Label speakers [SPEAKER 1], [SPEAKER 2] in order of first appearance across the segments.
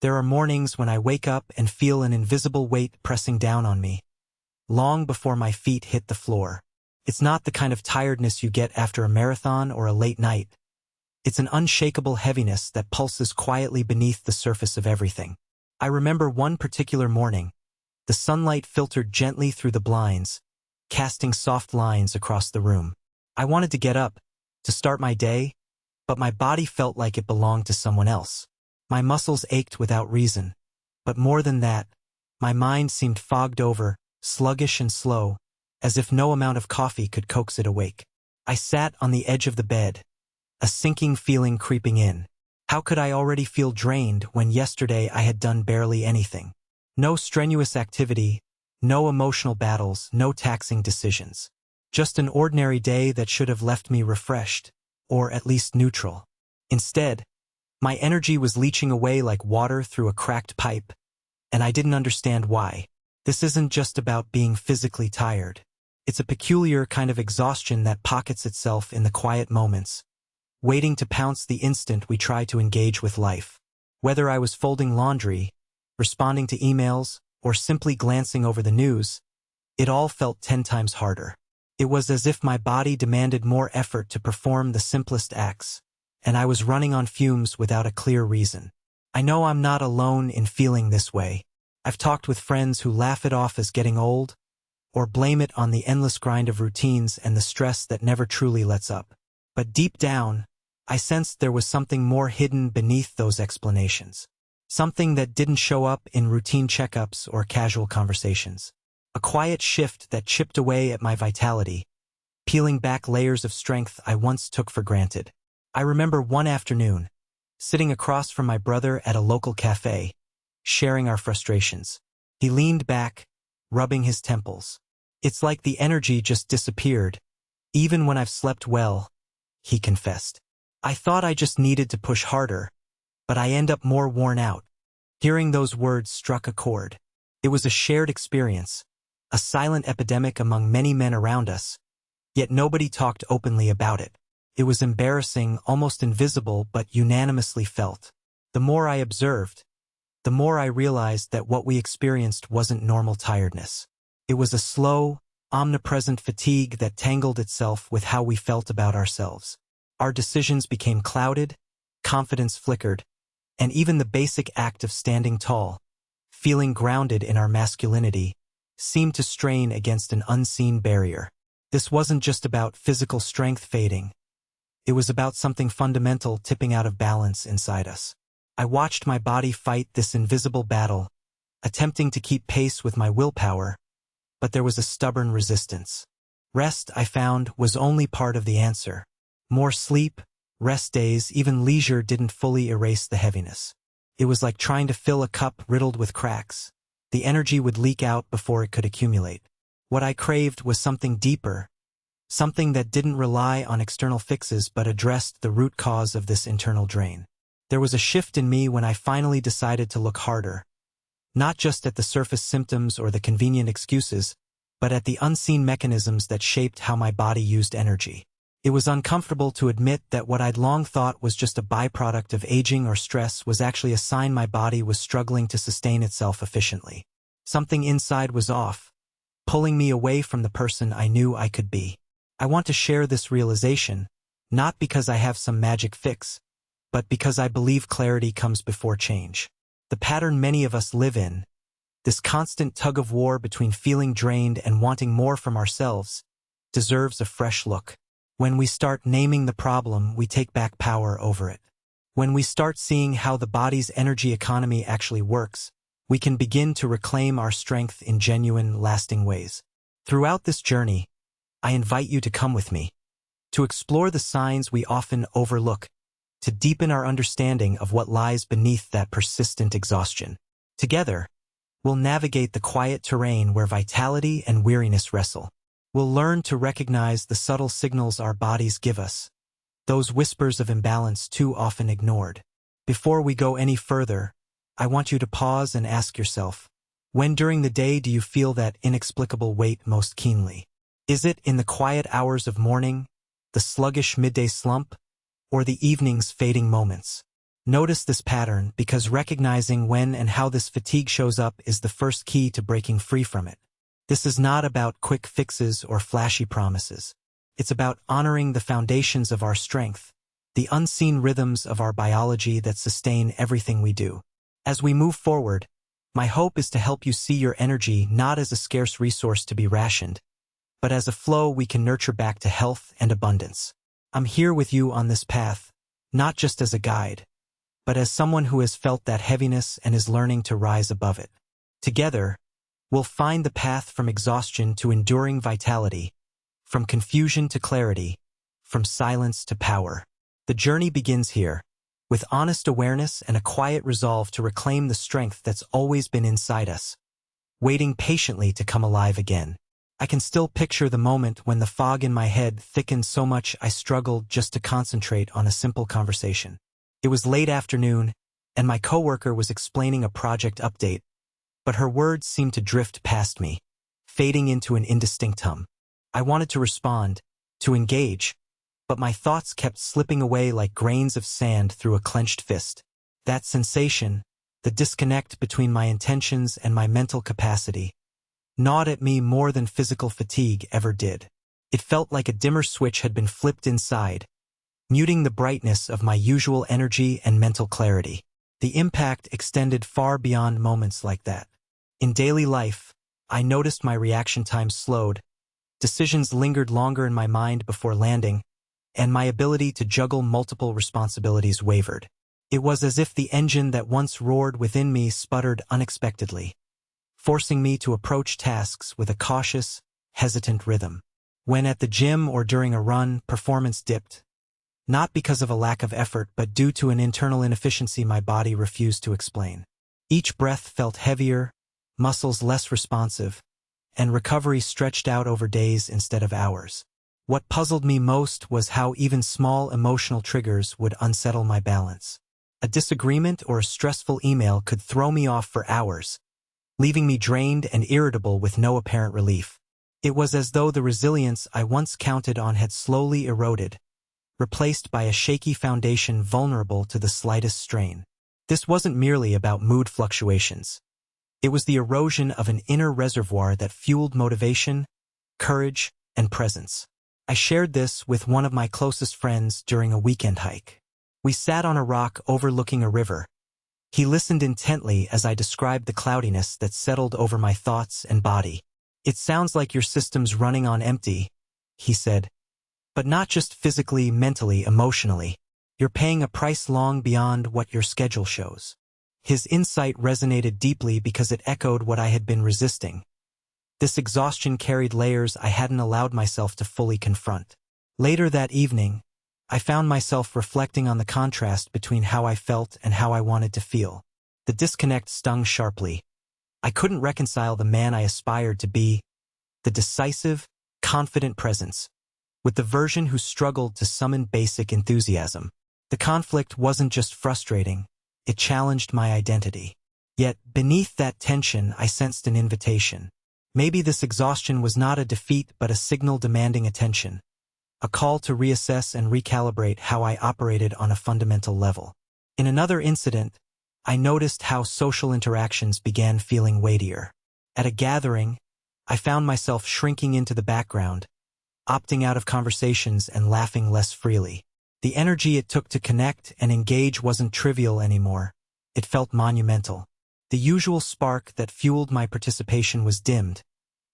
[SPEAKER 1] There are mornings when I wake up and feel an invisible weight pressing down on me, long before my feet hit the floor. It's not the kind of tiredness you get after a marathon or a late night. It's an unshakable heaviness that pulses quietly beneath the surface of everything. I remember one particular morning. The sunlight filtered gently through the blinds, casting soft lines across the room. I wanted to get up, to start my day, but my body felt like it belonged to someone else. My muscles ached without reason, but more than that, my mind seemed fogged over, sluggish and slow, as if no amount of coffee could coax it awake. I sat on the edge of the bed, a sinking feeling creeping in. How could I already feel drained when yesterday I had done barely anything? No strenuous activity, no emotional battles, no taxing decisions. Just an ordinary day that should have left me refreshed, or at least neutral. Instead, my energy was leaching away like water through a cracked pipe, and I didn't understand why. This isn't just about being physically tired. It's a peculiar kind of exhaustion that pockets itself in the quiet moments, waiting to pounce the instant we try to engage with life. Whether I was folding laundry, responding to emails, or simply glancing over the news, it all felt 10 times harder. It was as if my body demanded more effort to perform the simplest acts, and I was running on fumes without a clear reason. I know I'm not alone in feeling this way. I've talked with friends who laugh it off as getting old, or blame it on the endless grind of routines and the stress that never truly lets up. But deep down, I sensed there was something more hidden beneath those explanations. Something that didn't show up in routine checkups or casual conversations. A quiet shift that chipped away at my vitality, peeling back layers of strength I once took for granted. I remember one afternoon, sitting across from my brother at a local cafe, sharing our frustrations. He leaned back, rubbing his temples. It's like the energy just disappeared. Even when I've slept well, he confessed. I thought I just needed to push harder, but I end up more worn out. Hearing those words struck a chord. It was a shared experience, a silent epidemic among many men around us, yet nobody talked openly about it. It was embarrassing, almost invisible, but unanimously felt. The more I observed, the more I realized that what we experienced wasn't normal tiredness. It was a slow, omnipresent fatigue that tangled itself with how we felt about ourselves. Our decisions became clouded, confidence flickered, and even the basic act of standing tall, feeling grounded in our masculinity, seemed to strain against an unseen barrier. This wasn't just about physical strength fading. It was about something fundamental tipping out of balance inside us. I watched my body fight this invisible battle, attempting to keep pace with my willpower, but there was a stubborn resistance. Rest, I found, was only part of the answer. More sleep, rest days, even leisure didn't fully erase the heaviness. It was like trying to fill a cup riddled with cracks. The energy would leak out before it could accumulate. What I craved was something deeper, something that didn't rely on external fixes but addressed the root cause of this internal drain. There was a shift in me when I finally decided to look harder, not just at the surface symptoms or the convenient excuses, but at the unseen mechanisms that shaped how my body used energy. It was uncomfortable to admit that what I'd long thought was just a byproduct of aging or stress was actually a sign my body was struggling to sustain itself efficiently. Something inside was off, pulling me away from the person I knew I could be. I want to share this realization, not because I have some magic fix, but because I believe clarity comes before change. The pattern many of us live in, this constant tug-of-war between feeling drained and wanting more from ourselves, deserves a fresh look. When we start naming the problem, we take back power over it. When we start seeing how the body's energy economy actually works, we can begin to reclaim our strength in genuine, lasting ways. Throughout this journey, I invite you to come with me, to explore the signs we often overlook, to deepen our understanding of what lies beneath that persistent exhaustion. Together, we'll navigate the quiet terrain where vitality and weariness wrestle. We'll learn to recognize the subtle signals our bodies give us, those whispers of imbalance too often ignored. Before we go any further, I want you to pause and ask yourself, when during the day do you feel that inexplicable weight most keenly? Is it in the quiet hours of morning, the sluggish midday slump, or the evening's fading moments? Notice this pattern because recognizing when and how this fatigue shows up is the first key to breaking free from it. This is not about quick fixes or flashy promises. It's about honoring the foundations of our strength, the unseen rhythms of our biology that sustain everything we do. As we move forward, my hope is to help you see your energy not as a scarce resource to be rationed, but as a flow we can nurture back to health and abundance. I'm here with you on this path, not just as a guide, but as someone who has felt that heaviness and is learning to rise above it. Together, we'll find the path from exhaustion to enduring vitality, from confusion to clarity, from silence to power. The journey begins here, with honest awareness and a quiet resolve to reclaim the strength that's always been inside us, waiting patiently to come alive again. I can still picture the moment when the fog in my head thickened so much I struggled just to concentrate on a simple conversation. It was late afternoon, and my coworker was explaining a project update, but her words seemed to drift past me, fading into an indistinct hum. I wanted to respond, to engage, but my thoughts kept slipping away like grains of sand through a clenched fist. That sensation, the disconnect between my intentions and my mental capacity, gnawed at me more than physical fatigue ever did. It felt like a dimmer switch had been flipped inside, muting the brightness of my usual energy and mental clarity. The impact extended far beyond moments like that. In daily life, I noticed my reaction time slowed, decisions lingered longer in my mind before landing, and my ability to juggle multiple responsibilities wavered. It was as if the engine that once roared within me sputtered unexpectedly, forcing me to approach tasks with a cautious, hesitant rhythm. When at the gym or during a run, performance dipped, not because of a lack of effort but due to an internal inefficiency my body refused to explain. Each breath felt heavier, muscles less responsive, and recovery stretched out over days instead of hours. What puzzled me most was how even small emotional triggers would unsettle my balance. A disagreement or a stressful email could throw me off for hours, leaving me drained and irritable with no apparent relief. It was as though the resilience I once counted on had slowly eroded, replaced by a shaky foundation vulnerable to the slightest strain. This wasn't merely about mood fluctuations. It was the erosion of an inner reservoir that fueled motivation, courage, and presence. I shared this with one of my closest friends during a weekend hike. We sat on a rock overlooking a river. He listened intently as I described the cloudiness that settled over my thoughts and body. "It sounds like your system's running on empty," he said. "But not just physically, mentally, emotionally. You're paying a price long beyond what your schedule shows." His insight resonated deeply because it echoed what I had been resisting. This exhaustion carried layers I hadn't allowed myself to fully confront. Later that evening, I found myself reflecting on the contrast between how I felt and how I wanted to feel. The disconnect stung sharply. I couldn't reconcile the man I aspired to be, the decisive, confident presence, with the version who struggled to summon basic enthusiasm. The conflict wasn't just frustrating, it challenged my identity. Yet, beneath that tension, I sensed an invitation. Maybe this exhaustion was not a defeat but a signal demanding attention, a call to reassess and recalibrate how I operated on a fundamental level. In another incident, I noticed how social interactions began feeling weightier. At a gathering, I found myself shrinking into the background, opting out of conversations and laughing less freely. The energy it took to connect and engage wasn't trivial anymore. It felt monumental. The usual spark that fueled my participation was dimmed,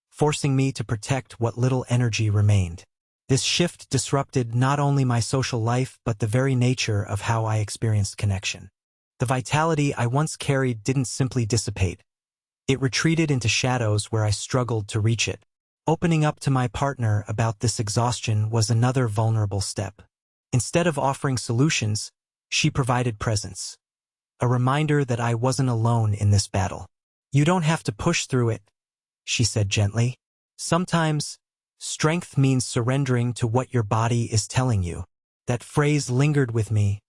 [SPEAKER 1] forcing me to protect what little energy remained. This shift disrupted not only my social life but the very nature of how I experienced connection. The vitality I once carried didn't simply dissipate. It retreated into shadows where I struggled to reach it. Opening up to my partner about this exhaustion was another vulnerable step. Instead of offering solutions, she provided presence. A reminder that I wasn't alone in this battle. "You don't have to push through it," she said gently. "Sometimes, strength means surrendering to what your body is telling you." That phrase lingered with me,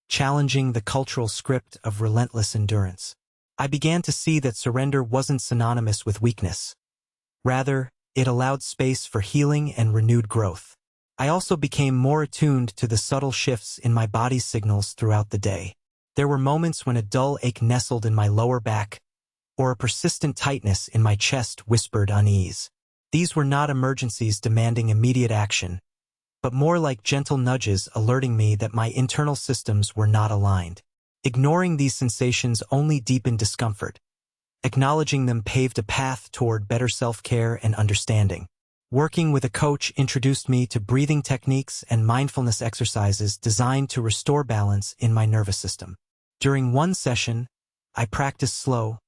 [SPEAKER 1] challenging the cultural script of relentless endurance. I began to see that surrender wasn't synonymous with weakness. Rather, it allowed space for healing and renewed growth. I also became more attuned to the subtle shifts in my body's signals throughout the day. There were moments when a dull ache nestled in my lower back, or a persistent tightness in my chest whispered unease. These were not emergencies demanding immediate action, but more like gentle nudges alerting me that my internal systems were not aligned. Ignoring these sensations only deepened discomfort. Acknowledging them paved a path toward better self-care and understanding. Working with a coach introduced me to breathing techniques and mindfulness exercises designed to restore balance in my nervous system. During one session, I practiced slow,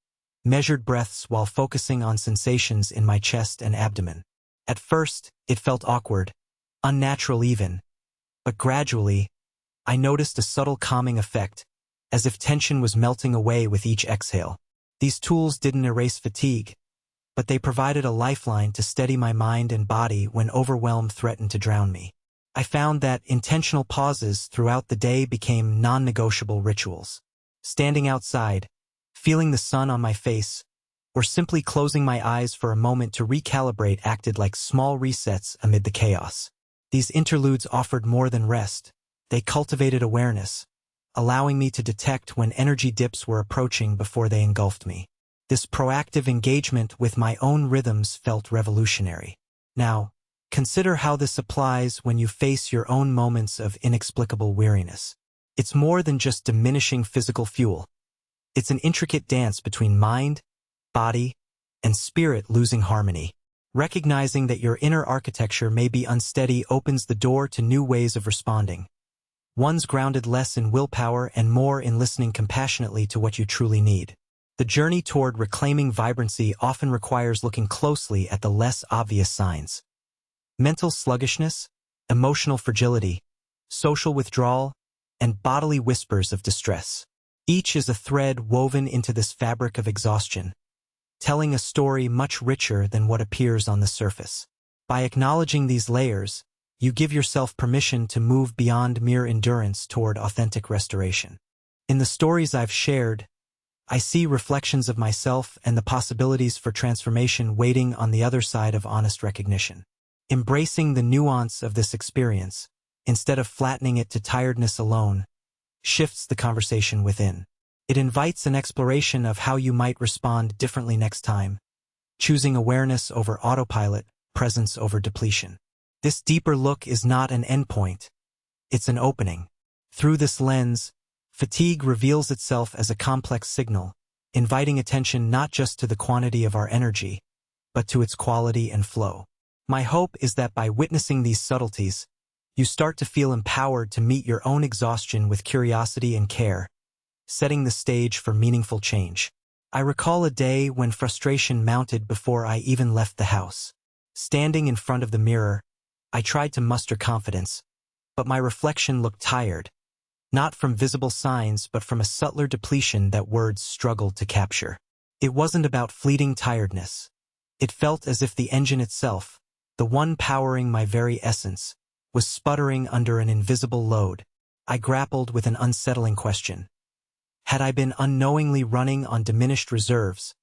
[SPEAKER 1] measured breaths while focusing on sensations in my chest and abdomen. At first, it felt awkward, unnatural even, but gradually, I noticed a subtle calming effect, as if tension was melting away with each exhale. These tools didn't erase fatigue, but they provided a lifeline to steady my mind and body when overwhelm threatened to drown me. I found that intentional pauses throughout the day became non-negotiable rituals. Standing outside, feeling the sun on my face, or simply closing my eyes for a moment to recalibrate acted like small resets amid the chaos. These interludes offered more than rest. They cultivated awareness, allowing me to detect when energy dips were approaching before they engulfed me. This proactive engagement with my own rhythms felt revolutionary. Now, consider how this applies when you face your own moments of inexplicable weariness. It's more than just diminishing physical fuel. It's an intricate dance between mind, body, and spirit losing harmony. Recognizing that your inner architecture may be unsteady opens the door to new ways of responding. One's grounded less in willpower and more in listening compassionately to what you truly need. The journey toward reclaiming vibrancy often requires looking closely at the less obvious signs. Mental sluggishness, emotional fragility, social withdrawal, and bodily whispers of distress. Each is a thread woven into this fabric of exhaustion, telling a story much richer than what appears on the surface. By acknowledging these layers, you give yourself permission to move beyond mere endurance toward authentic restoration. In the stories I've shared, I see reflections of myself and the possibilities for transformation waiting on the other side of honest recognition. Embracing the nuance of this experience, instead of flattening it to tiredness alone, shifts the conversation within. It invites an exploration of how you might respond differently next time, choosing awareness over autopilot, presence over depletion. This deeper look is not an endpoint, it's an opening. Through this lens, fatigue reveals itself as a complex signal, inviting attention not just to the quantity of our energy, but to its quality and flow. My hope is that by witnessing these subtleties, you start to feel empowered to meet your own exhaustion with curiosity and care, setting the stage for meaningful change. I recall a day when frustration mounted before I even left the house. Standing in front of the mirror, I tried to muster confidence, but my reflection looked tired, not from visible signs but from a subtler depletion that words struggled to capture. It wasn't about fleeting tiredness. It felt as if the engine itself, the one powering my very essence, was sputtering under an invisible load. I grappled with an unsettling question. Had I been unknowingly running on diminished reserves,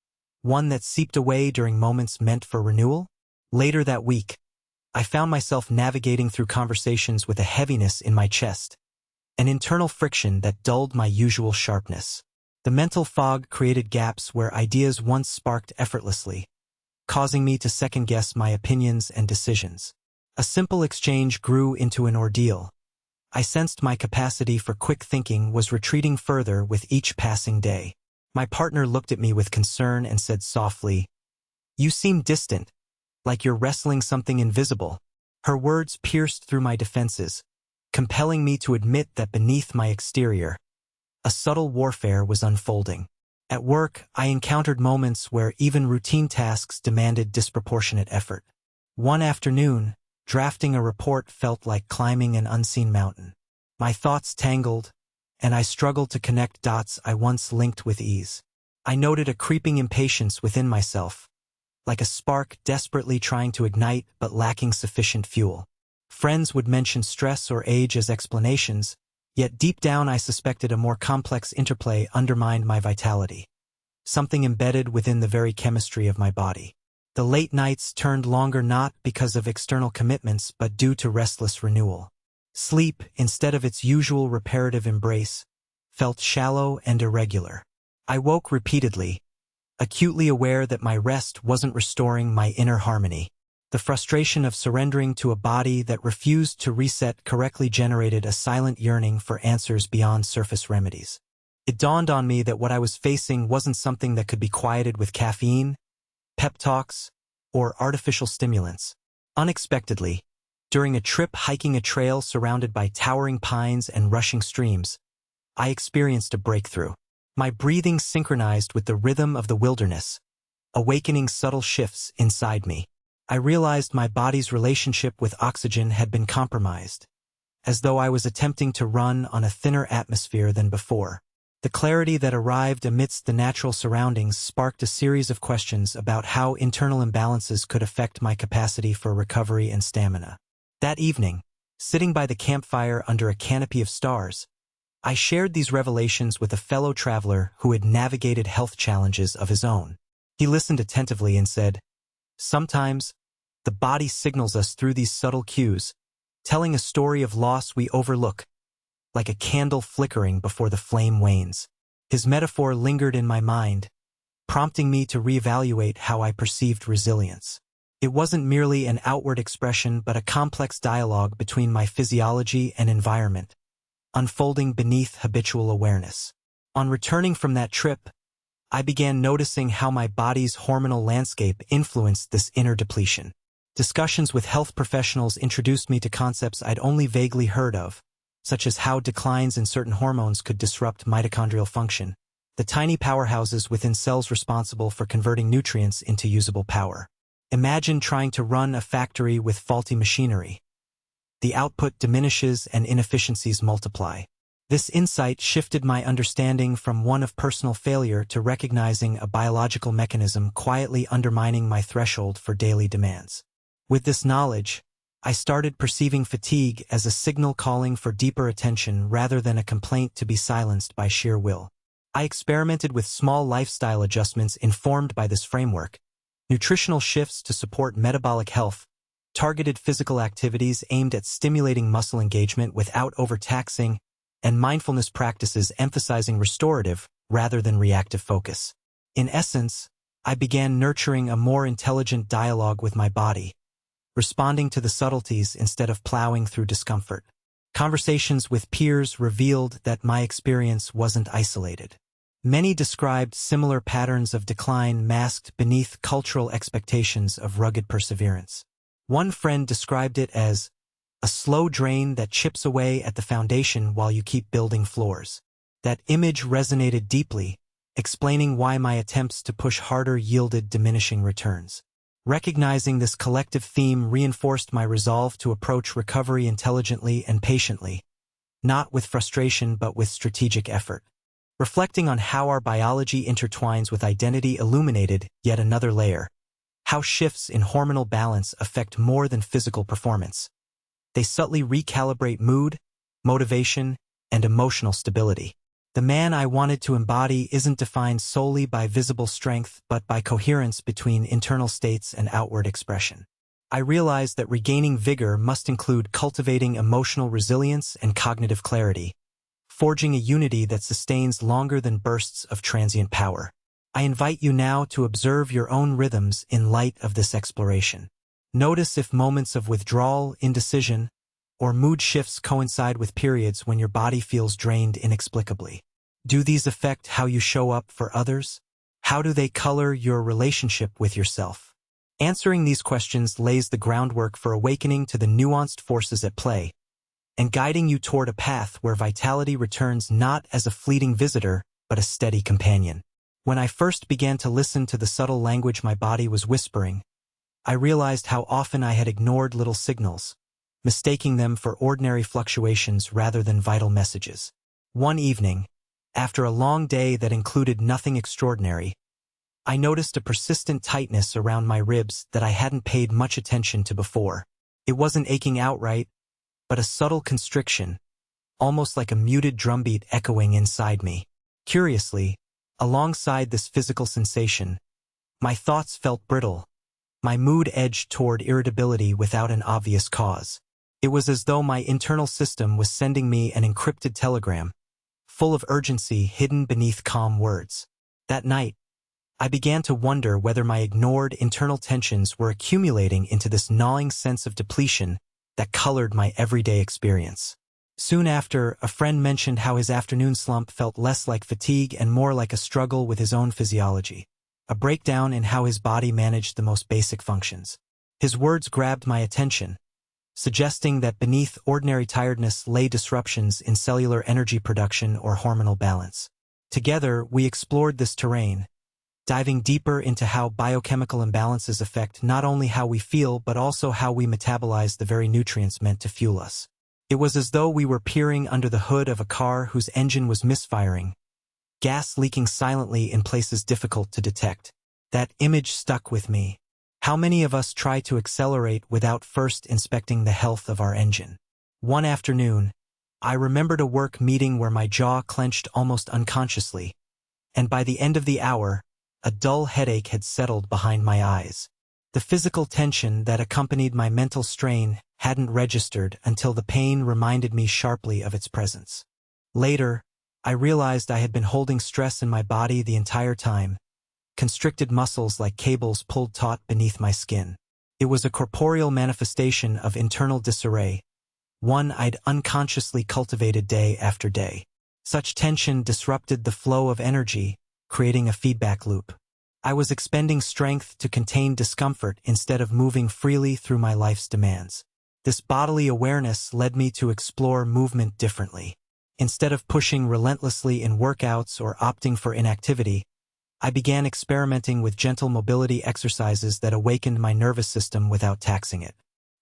[SPEAKER 1] one that seeped away during moments meant for renewal? Later that week, I found myself navigating through conversations with a heaviness in my chest, an internal friction that dulled my usual sharpness. The mental fog created gaps where ideas once sparked effortlessly, causing me to second-guess my opinions and decisions. A simple exchange grew into an ordeal. I sensed my capacity for quick thinking was retreating further with each passing day. My partner looked at me with concern and said softly, "You seem distant, like you're wrestling something invisible." Her words pierced through my defenses, compelling me to admit that beneath my exterior, a subtle warfare was unfolding. At work, I encountered moments where even routine tasks demanded disproportionate effort. One afternoon, drafting a report felt like climbing an unseen mountain. My thoughts tangled, and I struggled to connect dots I once linked with ease. I noted a creeping impatience within myself, like a spark desperately trying to ignite but lacking sufficient fuel. Friends would mention stress or age as explanations, yet deep down I suspected a more complex interplay undermined my vitality, something embedded within the very chemistry of my body. The late nights turned longer not because of external commitments but due to restless renewal. Sleep, instead of its usual reparative embrace, felt shallow and irregular. I woke repeatedly, acutely aware that my rest wasn't restoring my inner harmony. The frustration of surrendering to a body that refused to reset correctly generated a silent yearning for answers beyond surface remedies. It dawned on me that what I was facing wasn't something that could be quieted with caffeine, pep talks, or artificial stimulants. Unexpectedly, during a trip hiking a trail surrounded by towering pines and rushing streams, I experienced a breakthrough. My breathing synchronized with the rhythm of the wilderness, awakening subtle shifts inside me. I realized my body's relationship with oxygen had been compromised, as though I was attempting to run on a thinner atmosphere than before. The clarity that arrived amidst the natural surroundings sparked a series of questions about how internal imbalances could affect my capacity for recovery and stamina. That evening, sitting by the campfire under a canopy of stars, I shared these revelations with a fellow traveler who had navigated health challenges of his own. He listened attentively and said, "Sometimes, the body signals us through these subtle cues, telling a story of loss we overlook, like a candle flickering before the flame wanes." His metaphor lingered in my mind, prompting me to reevaluate how I perceived resilience. It wasn't merely an outward expression but a complex dialogue between my physiology and environment, unfolding beneath habitual awareness. On returning from that trip, I began noticing how my body's hormonal landscape influenced this inner depletion. Discussions with health professionals introduced me to concepts I'd only vaguely heard of, such as how declines in certain hormones could disrupt mitochondrial function, the tiny powerhouses within cells responsible for converting nutrients into usable power. Imagine trying to run a factory with faulty machinery. The output diminishes and inefficiencies multiply. This insight shifted my understanding from one of personal failure to recognizing a biological mechanism quietly undermining my threshold for daily demands. With this knowledge, I started perceiving fatigue as a signal calling for deeper attention rather than a complaint to be silenced by sheer will. I experimented with small lifestyle adjustments informed by this framework, nutritional shifts to support metabolic health, targeted physical activities aimed at stimulating muscle engagement without overtaxing, and mindfulness practices emphasizing restorative rather than reactive focus. In essence, I began nurturing a more intelligent dialogue with my body, responding to the subtleties instead of plowing through discomfort. Conversations with peers revealed that my experience wasn't isolated. Many described similar patterns of decline masked beneath cultural expectations of rugged perseverance. One friend described it as a slow drain that chips away at the foundation while you keep building floors. That image resonated deeply, explaining why my attempts to push harder yielded diminishing returns. Recognizing this collective theme reinforced my resolve to approach recovery intelligently and patiently, not with frustration but with strategic effort. Reflecting on how our biology intertwines with identity illuminated yet another layer: how shifts in hormonal balance affect more than physical performance. They subtly recalibrate mood, motivation, and emotional stability. The man I wanted to embody isn't defined solely by visible strength but by coherence between internal states and outward expression. I realized that regaining vigor must include cultivating emotional resilience and cognitive clarity, forging a unity that sustains longer than bursts of transient power. I invite you now to observe your own rhythms in light of this exploration. Notice if moments of withdrawal, indecision, or mood shifts coincide with periods when your body feels drained inexplicably. Do these affect how you show up for others? How do they color your relationship with yourself? Answering these questions lays the groundwork for awakening to the nuanced forces at play and guiding you toward a path where vitality returns not as a fleeting visitor, but a steady companion. When I first began to listen to the subtle language my body was whispering, I realized how often I had ignored little signals, mistaking them for ordinary fluctuations rather than vital messages. One evening, after a long day that included nothing extraordinary, I noticed a persistent tightness around my ribs that I hadn't paid much attention to before. It wasn't aching outright, but a subtle constriction, almost like a muted drumbeat echoing inside me. Curiously, alongside this physical sensation, my thoughts felt brittle, my mood edged toward irritability without an obvious cause. It was as though my internal system was sending me an encrypted telegram, full of urgency hidden beneath calm words. That night, I began to wonder whether my ignored internal tensions were accumulating into this gnawing sense of depletion that colored my everyday experience. Soon after, a friend mentioned how his afternoon slump felt less like fatigue and more like a struggle with his own physiology, a breakdown in how his body managed the most basic functions. His words grabbed my attention, suggesting that beneath ordinary tiredness lay disruptions in cellular energy production or hormonal balance. Together, we explored this terrain, diving deeper into how biochemical imbalances affect not only how we feel but also how we metabolize the very nutrients meant to fuel us. It was as though we were peering under the hood of a car whose engine was misfiring, gas leaking silently in places difficult to detect. That image stuck with me. How many of us try to accelerate without first inspecting the health of our engine? One afternoon, I remembered a work meeting where my jaw clenched almost unconsciously, and by the end of the hour, a dull headache had settled behind my eyes. The physical tension that accompanied my mental strain hadn't registered until the pain reminded me sharply of its presence. Later, I realized I had been holding stress in my body the entire time, constricted muscles like cables pulled taut beneath my skin. It was a corporeal manifestation of internal disarray, one I'd unconsciously cultivated day after day. Such tension disrupted the flow of energy, creating a feedback loop. I was expending strength to contain discomfort instead of moving freely through my life's demands. This bodily awareness led me to explore movement differently. Instead of pushing relentlessly in workouts or opting for inactivity, I began experimenting with gentle mobility exercises that awakened my nervous system without taxing it.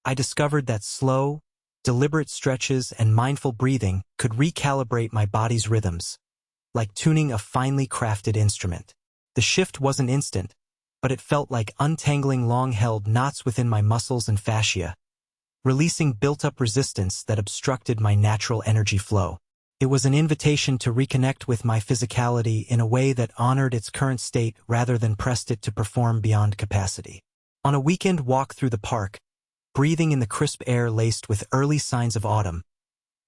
[SPEAKER 1] I discovered that slow, deliberate stretches and mindful breathing could recalibrate my body's rhythms, like tuning a finely crafted instrument. The shift wasn't instant, but it felt like untangling long-held knots within my muscles and fascia, releasing built-up resistance that obstructed my natural energy flow. It was an invitation to reconnect with my physicality in a way that honored its current state rather than pressed it to perform beyond capacity. On a weekend walk through the park, breathing in the crisp air laced with early signs of autumn,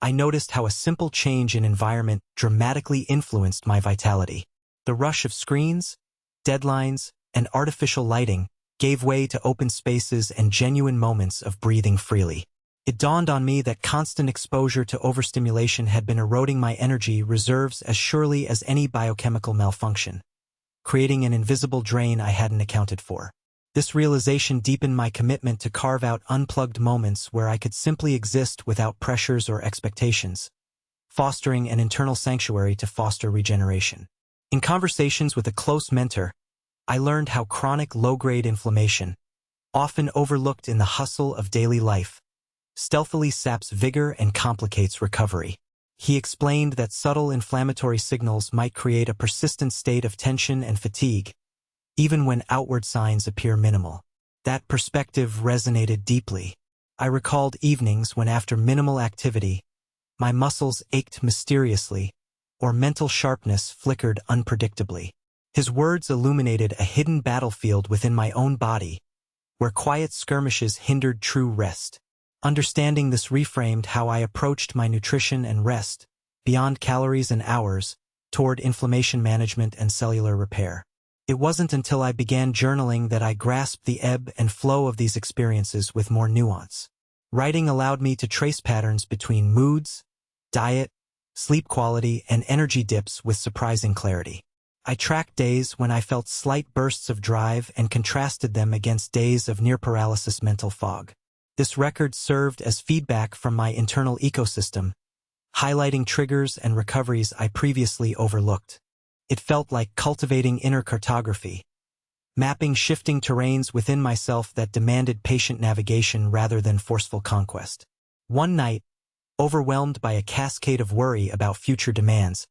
[SPEAKER 1] I noticed how a simple change in environment dramatically influenced my vitality. The rush of screens, deadlines, and artificial lighting gave way to open spaces and genuine moments of breathing freely. It dawned on me that constant exposure to overstimulation had been eroding my energy reserves as surely as any biochemical malfunction, creating an invisible drain I hadn't accounted for. This realization deepened my commitment to carve out unplugged moments where I could simply exist without pressures or expectations, fostering an internal sanctuary to foster regeneration. In conversations with a close mentor, I learned how chronic low-grade inflammation, often overlooked in the hustle of daily life, stealthily saps vigor and complicates recovery. He explained that subtle inflammatory signals might create a persistent state of tension and fatigue, even when outward signs appear minimal. That perspective resonated deeply. I recalled evenings when, after minimal activity, my muscles ached mysteriously, or mental sharpness flickered unpredictably. His words illuminated a hidden battlefield within my own body, where quiet skirmishes hindered true rest. Understanding this reframed how I approached my nutrition and rest, beyond calories and hours, toward inflammation management and cellular repair. It wasn't until I began journaling that I grasped the ebb and flow of these experiences with more nuance. Writing allowed me to trace patterns between moods, diet, sleep quality, and energy dips with surprising clarity. I tracked days when I felt slight bursts of drive and contrasted them against days of near-paralysis mental fog. This record served as feedback from my internal ecosystem, highlighting triggers and recoveries I previously overlooked. It felt like cultivating inner cartography, mapping shifting terrains within myself that demanded patient navigation rather than forceful conquest. One night, overwhelmed by a cascade of worry about future demands,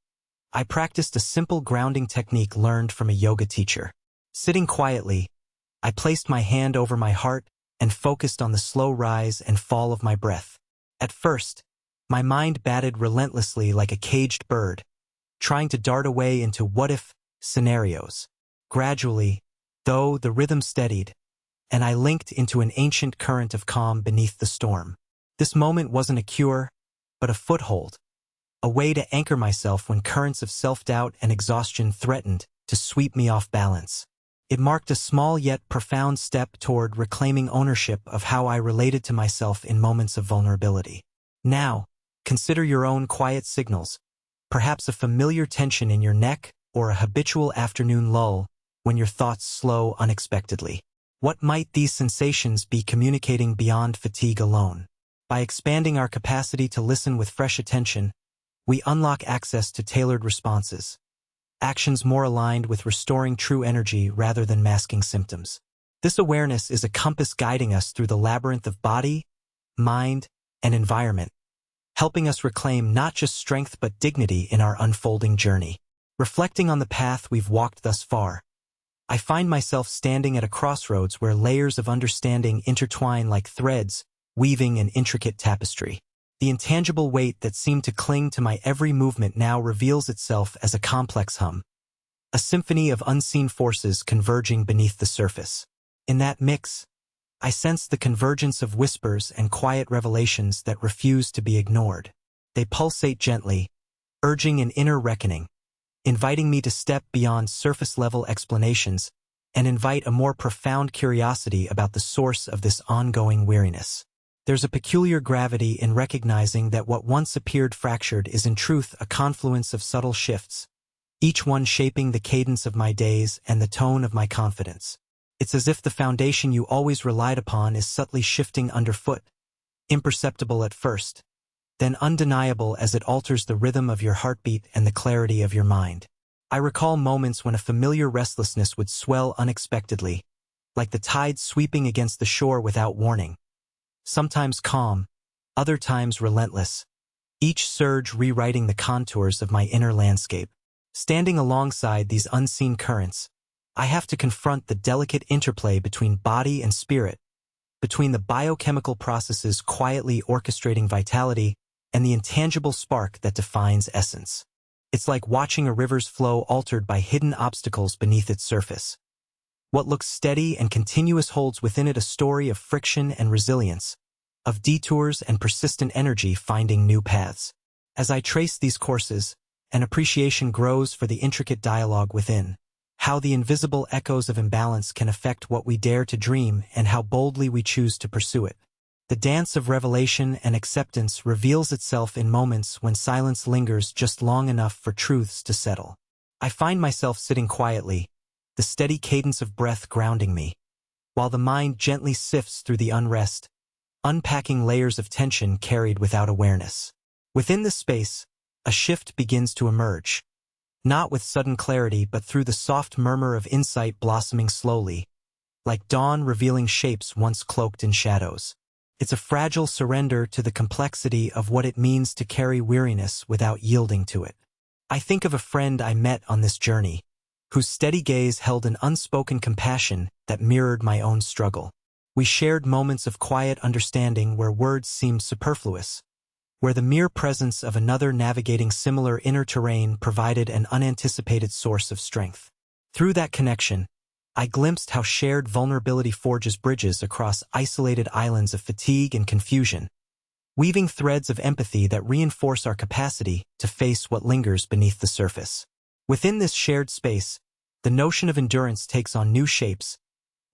[SPEAKER 1] I practiced a simple grounding technique learned from a yoga teacher. Sitting quietly, I placed my hand over my heart and focused on the slow rise and fall of my breath. At first, my mind batted relentlessly like a caged bird, trying to dart away into what-if scenarios. Gradually, though, the rhythm steadied, and I linked into an ancient current of calm beneath the storm. This moment wasn't a cure, but a foothold, a way to anchor myself when currents of self-doubt and exhaustion threatened to sweep me off balance. It marked a small yet profound step toward reclaiming ownership of how I related to myself in moments of vulnerability. Now, consider your own quiet signals, perhaps a familiar tension in your neck or a habitual afternoon lull when your thoughts slow unexpectedly. What might these sensations be communicating beyond fatigue alone? By expanding our capacity to listen with fresh attention, we unlock access to tailored responses, actions more aligned with restoring true energy rather than masking symptoms. This awareness is a compass guiding us through the labyrinth of body, mind, and environment, helping us reclaim not just strength but dignity in our unfolding journey. Reflecting on the path we've walked thus far, I find myself standing at a crossroads where layers of understanding intertwine like threads, weaving an intricate tapestry. The intangible weight that seemed to cling to my every movement now reveals itself as a complex hum, a symphony of unseen forces converging beneath the surface. In that mix, I sense the convergence of whispers and quiet revelations that refuse to be ignored. They pulsate gently, urging an inner reckoning, inviting me to step beyond surface-level explanations and invite a more profound curiosity about the source of this ongoing weariness. There's a peculiar gravity in recognizing that what once appeared fractured is in truth a confluence of subtle shifts, each one shaping the cadence of my days and the tone of my confidence. It's as if the foundation you always relied upon is subtly shifting underfoot, imperceptible at first, then undeniable as it alters the rhythm of your heartbeat and the clarity of your mind. I recall moments when a familiar restlessness would swell unexpectedly, like the tide sweeping against the shore without warning. Sometimes calm, other times relentless, each surge rewriting the contours of my inner landscape. Standing alongside these unseen currents, I have to confront the delicate interplay between body and spirit, between the biochemical processes quietly orchestrating vitality and the intangible spark that defines essence. It's like watching a river's flow altered by hidden obstacles beneath its surface. What looks steady and continuous holds within it a story of friction and resilience, of detours and persistent energy finding new paths. As I trace these courses, an appreciation grows for the intricate dialogue within, how the invisible echoes of imbalance can affect what we dare to dream and how boldly we choose to pursue it. The dance of revelation and acceptance reveals itself in moments when silence lingers just long enough for truths to settle. I find myself sitting quietly, the steady cadence of breath grounding me, while the mind gently sifts through the unrest, unpacking layers of tension carried without awareness. Within this space, a shift begins to emerge, not with sudden clarity but through the soft murmur of insight blossoming slowly, like dawn revealing shapes once cloaked in shadows. It's a fragile surrender to the complexity of what it means to carry weariness without yielding to it. I think of a friend I met on this journey, whose steady gaze held an unspoken compassion that mirrored my own struggle. We shared moments of quiet understanding where words seemed superfluous, where the mere presence of another navigating similar inner terrain provided an unanticipated source of strength. Through that connection, I glimpsed how shared vulnerability forges bridges across isolated islands of fatigue and confusion, weaving threads of empathy that reinforce our capacity to face what lingers beneath the surface. Within this shared space, the notion of endurance takes on new shapes,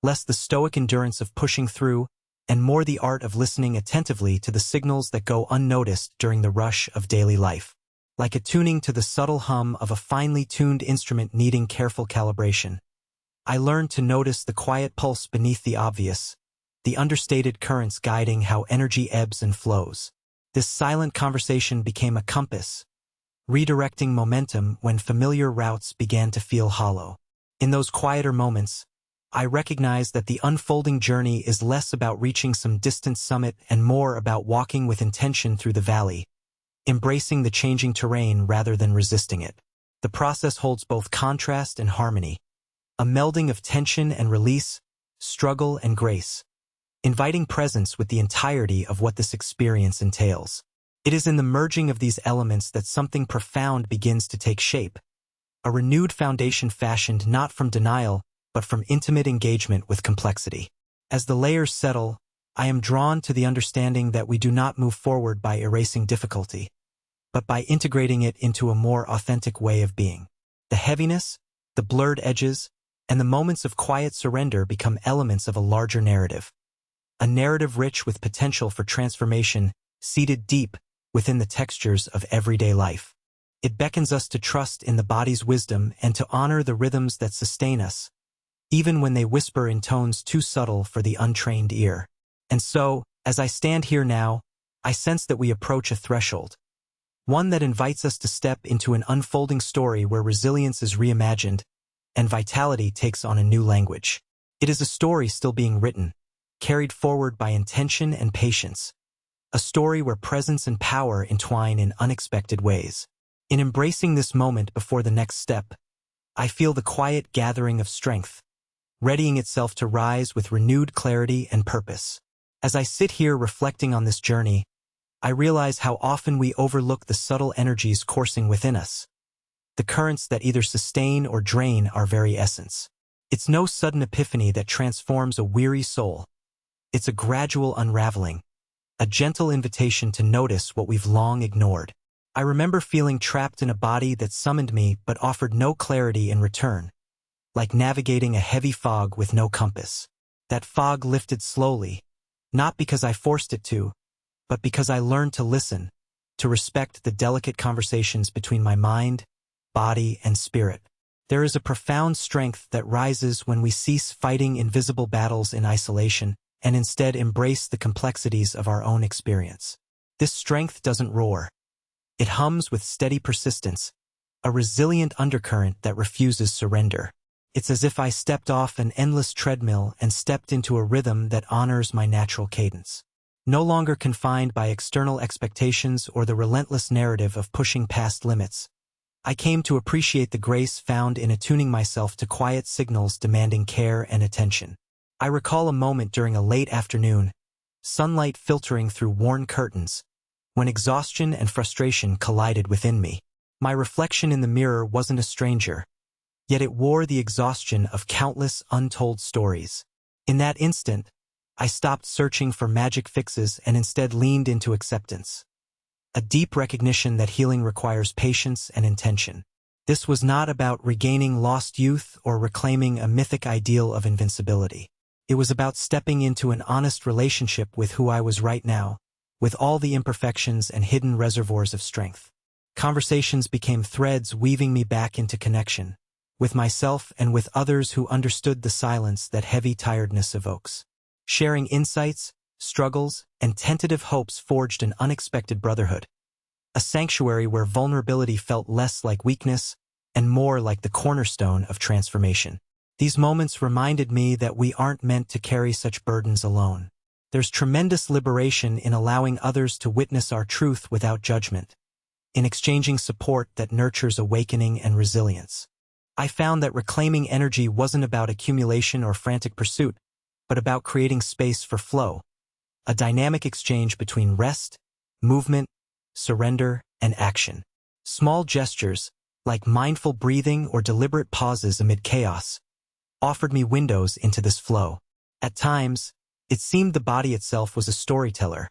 [SPEAKER 1] less the stoic endurance of pushing through, and more the art of listening attentively to the signals that go unnoticed during the rush of daily life. Like attuning to the subtle hum of a finely tuned instrument needing careful calibration, I learned to notice the quiet pulse beneath the obvious, the understated currents guiding how energy ebbs and flows. This silent conversation became a compass, redirecting momentum when familiar routes began to feel hollow. In those quieter moments, I recognized that the unfolding journey is less about reaching some distant summit and more about walking with intention through the valley, embracing the changing terrain rather than resisting it. The process holds both contrast and harmony, a melding of tension and release, struggle and grace, inviting presence with the entirety of what this experience entails. It is in the merging of these elements that something profound begins to take shape, a renewed foundation fashioned not from denial, but from intimate engagement with complexity. As the layers settle, I am drawn to the understanding that we do not move forward by erasing difficulty, but by integrating it into a more authentic way of being. The heaviness, the blurred edges, and the moments of quiet surrender become elements of a larger narrative. A narrative rich with potential for transformation, seated deep within the textures of everyday life. It beckons us to trust in the body's wisdom and to honor the rhythms that sustain us, even when they whisper in tones too subtle for the untrained ear. And so, as I stand here now, I sense that we approach a threshold. One that invites us to step into an unfolding story where resilience is reimagined and vitality takes on a new language. It is a story still being written, carried forward by intention and patience. A story where presence and power entwine in unexpected ways. In embracing this moment before the next step, I feel the quiet gathering of strength, readying itself to rise with renewed clarity and purpose. As I sit here reflecting on this journey, I realize how often we overlook the subtle energies coursing within us, the currents that either sustain or drain our very essence. It's no sudden epiphany that transforms a weary soul. It's a gradual unraveling, a gentle invitation to notice what we've long ignored. I remember feeling trapped in a body that summoned me but offered no clarity in return, like navigating a heavy fog with no compass. That fog lifted slowly, not because I forced it to, but because I learned to listen, to respect the delicate conversations between my mind, body, and spirit. There is a profound strength that rises when we cease fighting invisible battles in isolation and instead embrace the complexities of our own experience. This strength doesn't roar. It hums with steady persistence, a resilient undercurrent that refuses surrender. It's as if I stepped off an endless treadmill and stepped into a rhythm that honors my natural cadence. No longer confined by external expectations or the relentless narrative of pushing past limits, I came to appreciate the grace found in attuning myself to quiet signals demanding care and attention. I recall a moment during a late afternoon, sunlight filtering through worn curtains, when exhaustion and frustration collided within me. My reflection in the mirror wasn't a stranger, yet it wore the exhaustion of countless untold stories. In that instant, I stopped searching for magic fixes and instead leaned into acceptance. A deep recognition that healing requires patience and intention. This was not about regaining lost youth or reclaiming a mythic ideal of invincibility. It was about stepping into an honest relationship with who I was right now, with all the imperfections and hidden reservoirs of strength. Conversations became threads weaving me back into connection, with myself and with others who understood the silence that heavy tiredness evokes. Sharing insights, struggles, and tentative hopes forged an unexpected brotherhood. A sanctuary where vulnerability felt less like weakness and more like the cornerstone of transformation. These moments reminded me that we aren't meant to carry such burdens alone. There's tremendous liberation in allowing others to witness our truth without judgment, in exchanging support that nurtures awakening and resilience. I found that reclaiming energy wasn't about accumulation or frantic pursuit, but about creating space for flow, a dynamic exchange between rest, movement, surrender, and action. Small gestures, like mindful breathing or deliberate pauses amid chaos, offered me windows into this flow. At times, it seemed the body itself was a storyteller,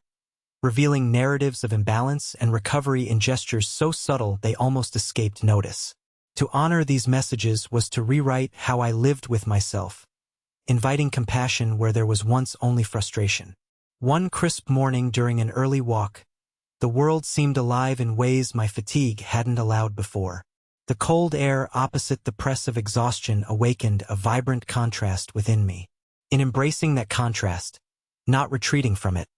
[SPEAKER 1] revealing narratives of imbalance and recovery in gestures so subtle they almost escaped notice. To honor these messages was to rewrite how I lived with myself, inviting compassion where there was once only frustration. One crisp morning during an early walk, the world seemed alive in ways my fatigue hadn't allowed before. The cold air opposite the press of exhaustion awakened a vibrant contrast within me. In embracing that contrast, not retreating from it,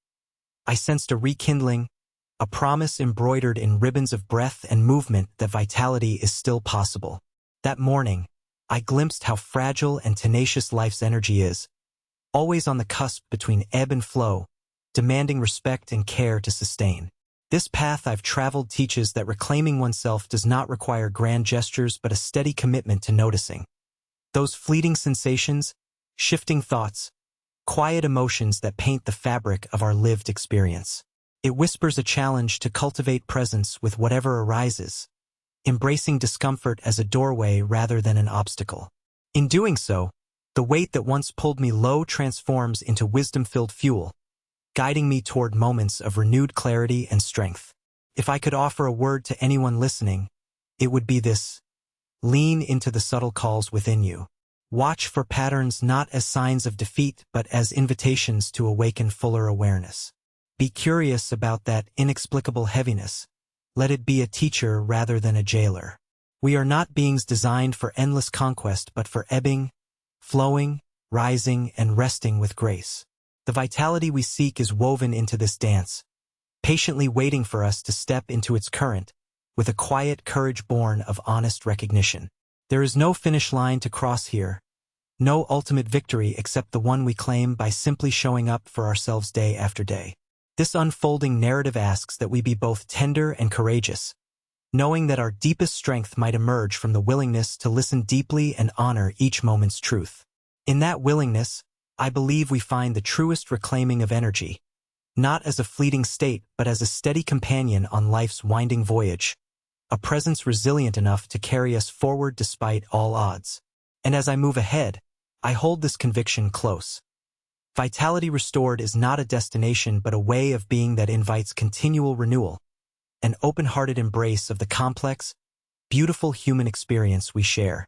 [SPEAKER 1] I sensed a rekindling, a promise embroidered in ribbons of breath and movement that vitality is still possible. That morning, I glimpsed how fragile and tenacious life's energy is, always on the cusp between ebb and flow, demanding respect and care to sustain. This path I've traveled teaches that reclaiming oneself does not require grand gestures but a steady commitment to noticing those fleeting sensations, shifting thoughts, quiet emotions that paint the fabric of our lived experience. It whispers a challenge to cultivate presence with whatever arises, embracing discomfort as a doorway rather than an obstacle. In doing so, the weight that once pulled me low transforms into wisdom-filled fuel, guiding me toward moments of renewed clarity and strength. If I could offer a word to anyone listening, it would be this: lean into the subtle calls within you. Watch for patterns not as signs of defeat but as invitations to awaken fuller awareness. Be curious about that inexplicable heaviness. Let it be a teacher rather than a jailer. We are not beings designed for endless conquest but for ebbing, flowing, rising, and resting with grace. The vitality we seek is woven into this dance, patiently waiting for us to step into its current, with a quiet courage born of honest recognition. There is no finish line to cross here, no ultimate victory except the one we claim by simply showing up for ourselves day after day. This unfolding narrative asks that we be both tender and courageous, knowing that our deepest strength might emerge from the willingness to listen deeply and honor each moment's truth. In that willingness, I believe we find the truest reclaiming of energy, not as a fleeting state but as a steady companion on life's winding voyage, a presence resilient enough to carry us forward despite all odds. And as I move ahead, I hold this conviction close. Vitality restored is not a destination but a way of being that invites continual renewal, an open-hearted embrace of the complex, beautiful human experience we share.